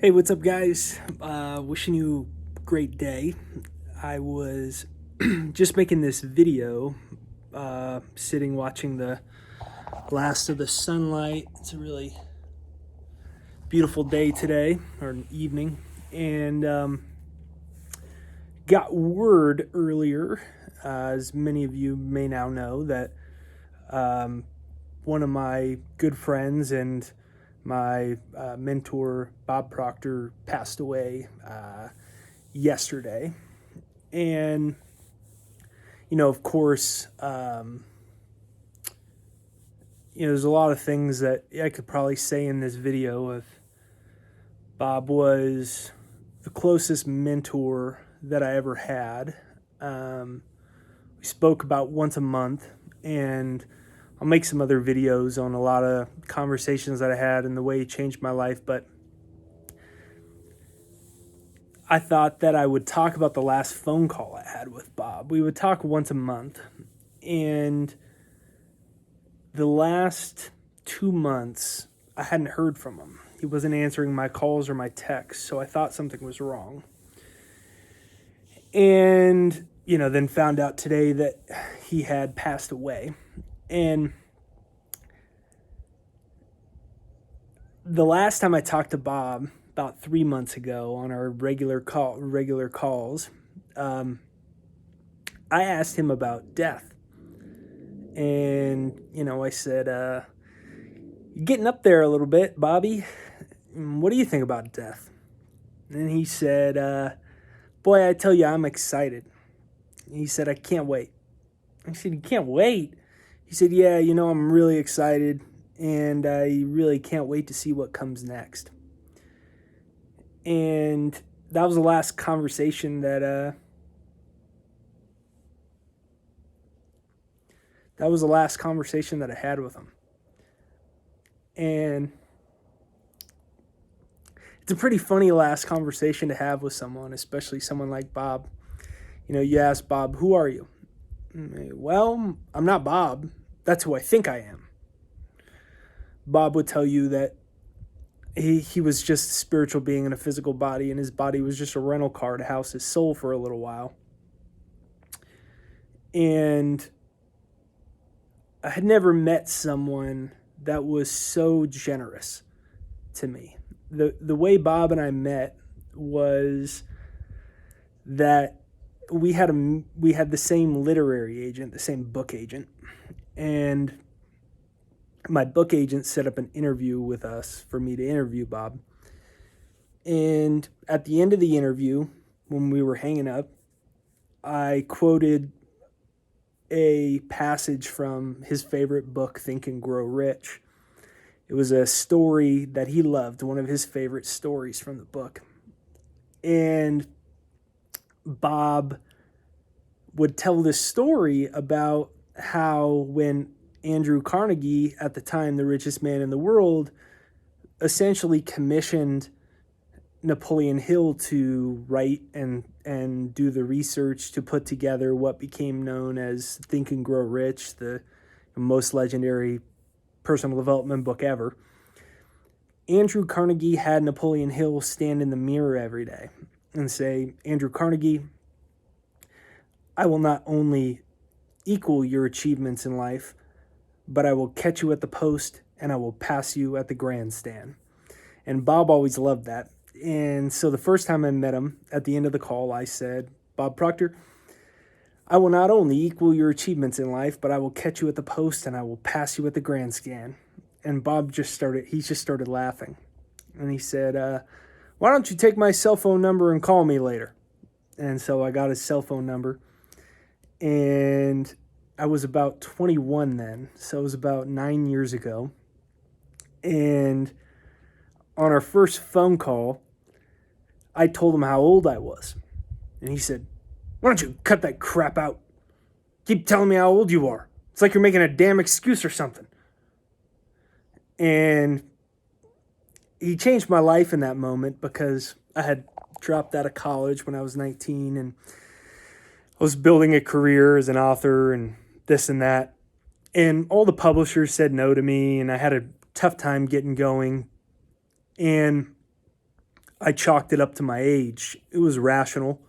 Hey, what's up, guys? Wishing you a great day. I was just making this video, sitting watching the last of the sunlight. It's a really beautiful day today, or an evening, and got word earlier, as many of you may now know, that one of my good friends and my mentor, Bob Proctor, passed away yesterday. And, of course, there's a lot of things that I could probably say in this video. If Bob was the closest mentor that I ever had. We spoke about once a month, and I'll make some other videos on a lot of conversations that I had and the way it changed my life. But I thought that I would talk about the last phone call I had with Bob. We would talk once a month, and the last 2 months, I hadn't heard from him. He wasn't answering my calls or my texts, so I thought something was wrong. And, then found out today that he had passed away. And the last time I talked to Bob, about 3 months ago on our regular calls, I asked him about death. And, I said, you're getting up there a little bit, Bobby. What do you think about death? And he said, boy, I tell you, I'm excited. He said, I can't wait. I said, you can't wait? He said, yeah, I'm really excited, and I really can't wait to see what comes next. And that was the last conversation that I had with him. And it's a pretty funny last conversation to have with someone, especially someone like Bob. You ask Bob, who are you? Well, I'm not Bob. That's who I think I am. Bob would tell you that he was just a spiritual being in a physical body, and his body was just a rental car to house his soul for a little while. And I had never met someone that was so generous to me. The way Bob and I met was that we had the same literary agent, the same book agent, and my book agent set up an interview with us for me to interview Bob. And at the end of the interview, when we were hanging up, I quoted a passage from his favorite book, Think and Grow Rich. It was a story that he loved, one of his favorite stories from the book. And Bob would tell this story about how when Andrew Carnegie, at the time the richest man in the world, essentially commissioned Napoleon Hill to write and do the research to put together what became known as Think and Grow Rich, the most legendary personal development book ever. Andrew Carnegie had Napoleon Hill stand in the mirror every day and say, Andrew Carnegie, I will not only equal your achievements in life, but I will catch you at the post and I will pass you at the grandstand. And Bob always loved that. And so the first time I met him, at the end of the call, I said, Bob Proctor, I will not only equal your achievements in life, but I will catch you at the post and I will pass you at the grandstand. And Bob just started laughing. And he said, why don't you take my cell phone number and call me later? And so I got his cell phone number. And I was about 21 then, so it was about 9 years ago. And on our first phone call, I told him how old I was. And he said, why don't you cut that crap out? Keep telling me how old you are. It's like you're making a damn excuse or something. And he changed my life in that moment because I had dropped out of college when I was 19 and I was building a career as an author and this and that. And all the publishers said no to me, and I had a tough time getting going. And I chalked it up to my age. It was rational.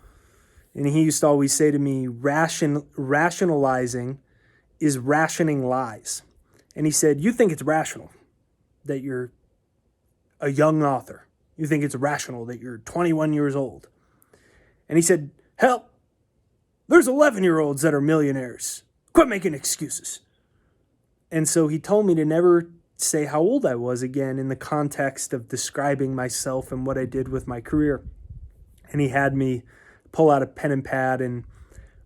And he used to always say to me, rationalizing is rationing lies. And he said, you think it's rational that you're a young author. You think it's rational that you're 21 years old. And he said, hell, there's 11-year-olds that are millionaires. Quit making excuses. And so he told me to never say how old I was again in the context of describing myself and what I did with my career. And he had me pull out a pen and pad and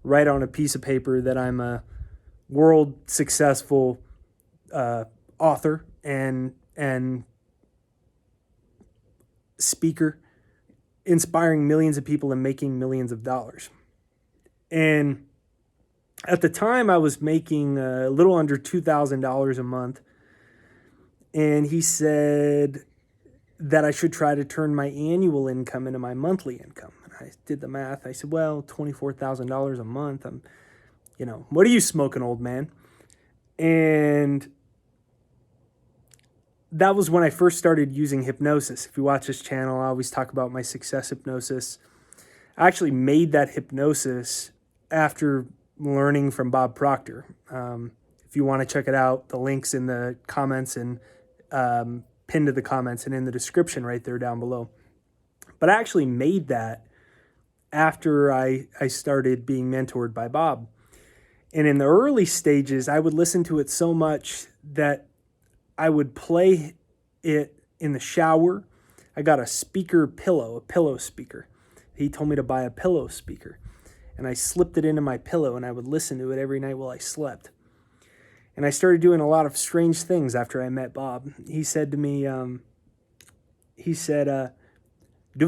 write on a piece of paper that I'm a world successful author and speaker, inspiring millions of people and making millions of dollars. And at the time, I was making a little under $2,000 a month. And he said that I should try to turn my annual income into my monthly income. And I did the math. I said, well, $24,000 a month. What are you smoking, old man? And that was when I first started using hypnosis. If you watch this channel, I always talk about my success hypnosis. I actually made that hypnosis after learning from Bob Proctor. If you want to check it out, the link's in the comments and pinned to the comments and in the description right there down below. But I actually made that after I started being mentored by Bob. And in the early stages, I would listen to it so much that I would play it in the shower. I got a pillow speaker. He told me to buy a pillow speaker. And I slipped it into my pillow and I would listen to it every night while I slept. And I started doing a lot of strange things after I met Bob. He said to me, do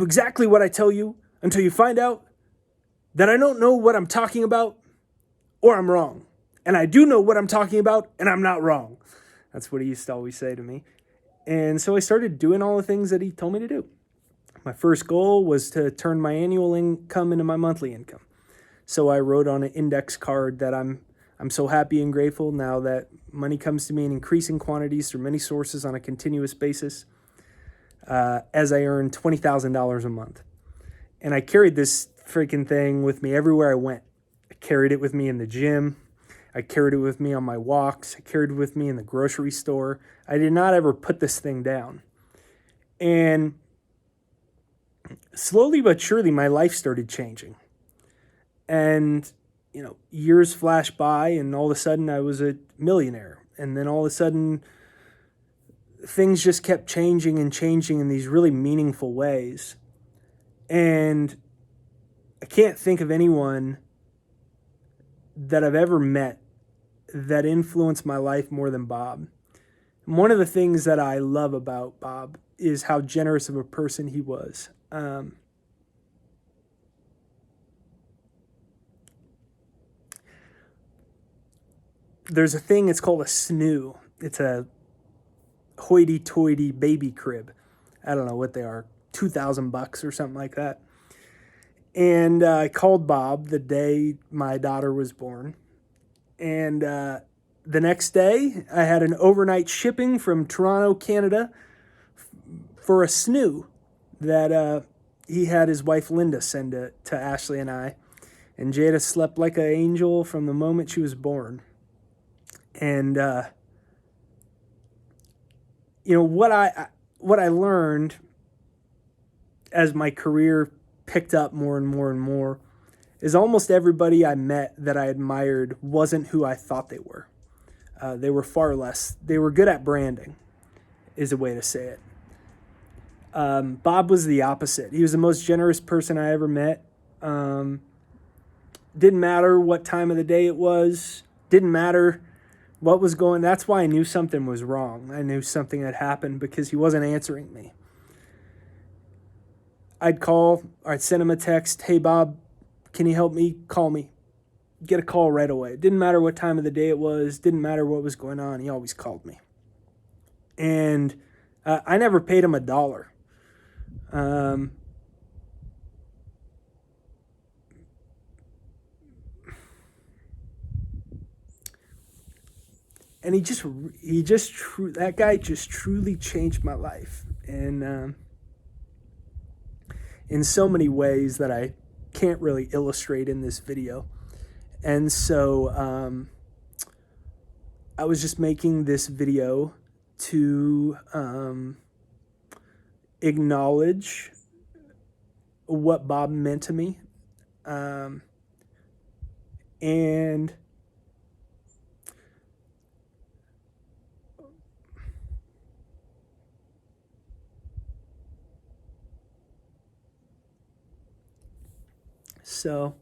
exactly what I tell you until you find out that I don't know what I'm talking about or I'm wrong. And I do know what I'm talking about and I'm not wrong. That's what he used to always say to me. And so I started doing all the things that he told me to do. My first goal was to turn my annual income into my monthly income. So I wrote on an index card that I'm so happy and grateful now that money comes to me in increasing quantities through many sources on a continuous basis as I earn $20,000 a month. And I carried this freaking thing with me everywhere I went. I carried it with me in the gym. I carried it with me on my walks. I carried it with me in the grocery store. I did not ever put this thing down. And slowly but surely, my life started changing. And, years flashed by and all of a sudden I was a millionaire. And then all of a sudden things just kept changing and changing in these really meaningful ways. And I can't think of anyone that I've ever met that influenced my life more than Bob. And one of the things that I love about Bob is how generous of a person he was. There's a thing, it's called a snoo. It's a hoity-toity baby crib. I don't know what they are, $2,000 or something like that. And I called Bob the day my daughter was born. And the next day, I had an overnight shipping from Toronto, Canada, for a snoo that he had his wife Linda send it to Ashley and I. And Jada slept like an angel from the moment she was born. And what I learned as my career picked up more and more and more is almost everybody I met that I admired wasn't who I thought they were. They were far less. They were good at branding, is a way to say it. Bob was the opposite. He was the most generous person I ever met. Didn't matter what time of the day it was. Didn't matter what was going. That's why I knew something was wrong. I knew something had happened because he wasn't answering me. I'd call, or I'd send him a text. Hey, Bob, can you help me? Call me. Get a call right away. It didn't matter what time of the day it was. Didn't matter what was going on. He always called me. And I never paid him $1. And that guy just truly changed my life. And in so many ways that I can't really illustrate in this video. And so I was just making this video to acknowledge what Bob meant to me. And so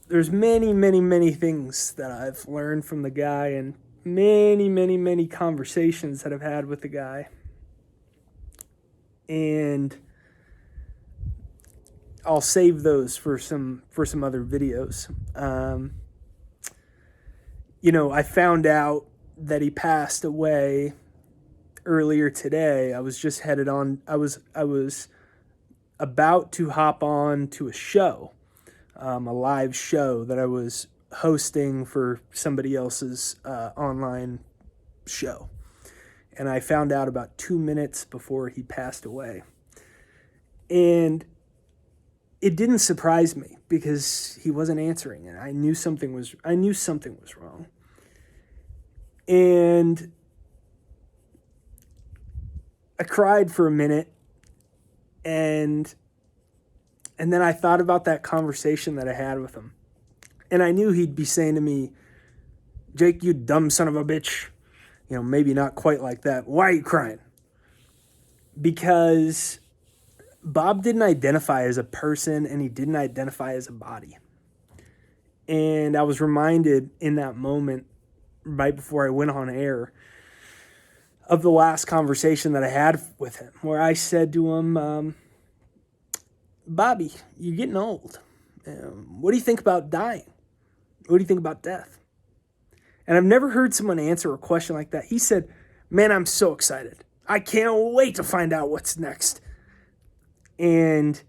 there's many things that I've learned from the guy, and many conversations that I've had with the guy. And I'll save those for some other videos. I found out that he passed away earlier today. I was just headed on. I was about to hop on to a show, a live show that I was hosting for somebody else's online show. And I found out about 2 minutes before he passed away. And it didn't surprise me because he wasn't answering, and I knew something was wrong. And I cried for a minute, and then I thought about that conversation that I had with him. And I knew he'd be saying to me, "Jake, you dumb son of a bitch." Maybe not quite like that. "Why are you crying?" Because Bob didn't identify as a person, and he didn't identify as a body. And I was reminded in that moment, right before I went on air, of the last conversation that I had with him, where I said to him, "Bobby, you're getting old. What do you think about dying? What do you think about death?" And I've never heard someone answer a question like that. He said, "Man, I'm so excited. I can't wait to find out what's next." And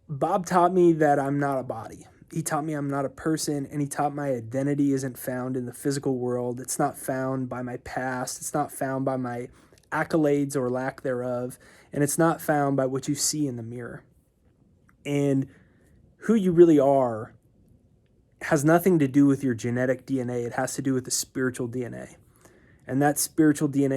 Bob taught me that I'm not a body. He taught me I'm not a person, and he taught my identity isn't found in the physical world. It's not found by my past. It's not found by my accolades or lack thereof. And it's not found by what you see in the mirror. And who you really are has nothing to do with your genetic DNA. It has to do with the spiritual DNA. And that spiritual DNA